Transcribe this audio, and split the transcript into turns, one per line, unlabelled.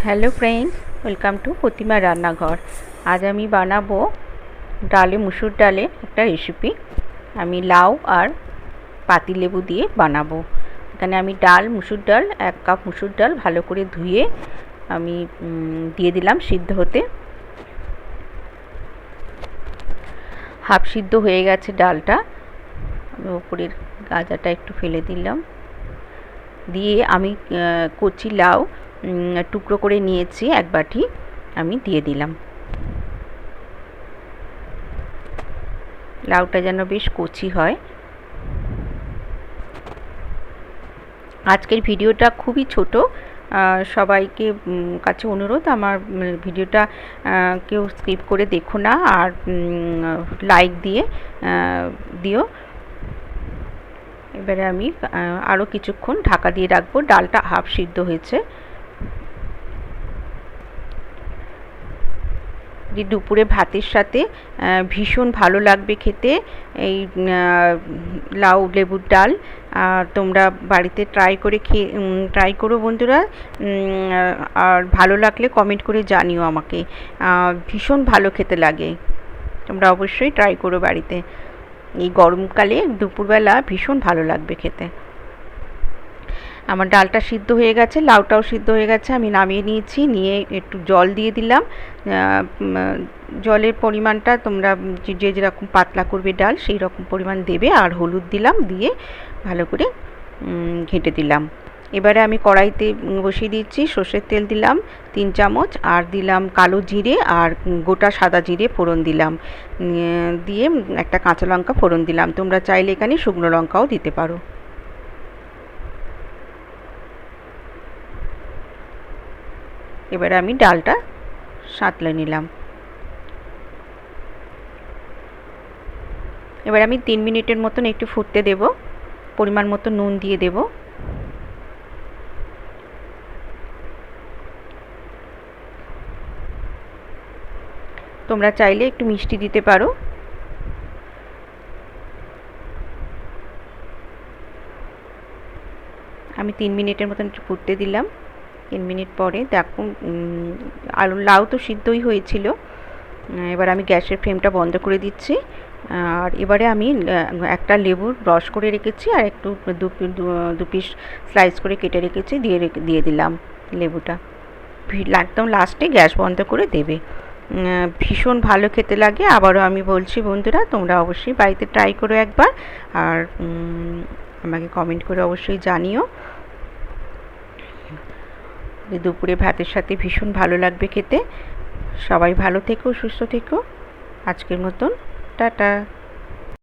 Hello friends, welcome to প্রতিমা রান্নাঘর। আজ আমি বানাবো মুসুর ডালের একটা রেসিপি। আমি লাউ আর পাতিলেবু দিয়ে বানাবো। এখানে আমি মুসুর ডাল 1 কাপ মুসুর ডাল ভালো করে ধুয়ে আমি দিয়ে দিলাম সিদ্ধ হতে। হাফ সিদ্ধ হয়ে গেছে ডালটা। আমি ওপরের গাজাটা একটু ফেলে দিলাম, দিয়ে আমি কচি লাউ টুকরো করে নিয়েছি 1 বাটি, আমি দিয়ে দিলাম। লাউটা যেন বেশ কচি হয়। আজকের ভিডিওটা খুবই ছোট, সবাইকে কাছে অনুরোধ আমার ভিডিওটা কেউ স্কিপ করে দেখো না, আর লাইক দিয়ে দিও। এবারে আমি আরও কিছুক্ষণ ঢাকা দিয়ে রাখবো। ডালটা হাফ সিদ্ধ হয়েছে। দুপুরে ভাতের সাথে ভীষণ ভালো লাগবে খেতে এই লাউ লেবুর ডাল। তোমরা বাড়িতে ট্রাই করো বন্ধুরা, আর ভালো লাগলে কমেন্ট করে জানিও আমাকে। ভীষণ ভালো খেতে লাগে, তোমরা অবশ্যই ট্রাই করো বাড়িতে। এই গরমকালে দুপুরবেলা ভীষণ ভালো লাগবে খেতে। আমার ডালটা সিদ্ধ হয়ে গেছে, লাউটাও সিদ্ধ হয়ে গেছে। আমি নামিয়ে নিয়েছি, নিয়ে একটু জল দিয়ে দিলাম। জলের পরিমাণটা তোমরা যে যেরকম পাতলা করবে ডাল সেই রকম পরিমাণ দেবে। আর হলুদ দিলাম, দিয়ে ভালো করে ঘেঁটে দিলাম। এবারে আমি কড়াইতে বসিয়ে দিচ্ছি, সর্ষের তেল দিলাম 3 চামচ, আর দিলাম কালো জিরে আর গোটা সাদা জিরে ফোড়ন দিলাম, দিয়ে একটা কাঁচা লঙ্কা ফোড়ন দিলাম। তোমরা চাইলে এখানে শুকনো লঙ্কাও দিতে পারো। এবারে আমি ডালটা সাঁতলে নিলাম। এবার আমি 3 মিনিটের মতন একটু ফুটতে দেব। পরিমাণ মতো নুন দিয়ে দেব। তোমরা চাইলে একটু মিষ্টি দিতে পারো। আমি 3 মিনিটের মতন একটু ফুটতে দিলাম। 3 মিনিট পরে দেখো লাউ তো সিদ্ধই হয়েছিল। এবার আমি গ্যাসের ফ্লেমটা বন্ধ করে দিচ্ছি। আর এবারে আমি একটা লেবুর রস করে রেখেছি, আর একটু দু পিস স্লাইস করে কেটে রেখেছি, দিয়ে দিলাম লেবুটা। একদম লাস্টে গ্যাস বন্ধ করে দেবে। ভীষণ ভালো খেতে লাগে। আবারও আমি বলছি বন্ধুরা, তোমরা অবশ্যই বাড়িতে ট্রাই করো একবার, আর আমাকে কমেন্ট করে অবশ্যই জানিও। দুপুরে ভাতের সাথে ভীষণ ভালো লাগবে খেতে। সবাই ভালো থেকো, সুস্থ থেকো। আজকের মতন টাটা।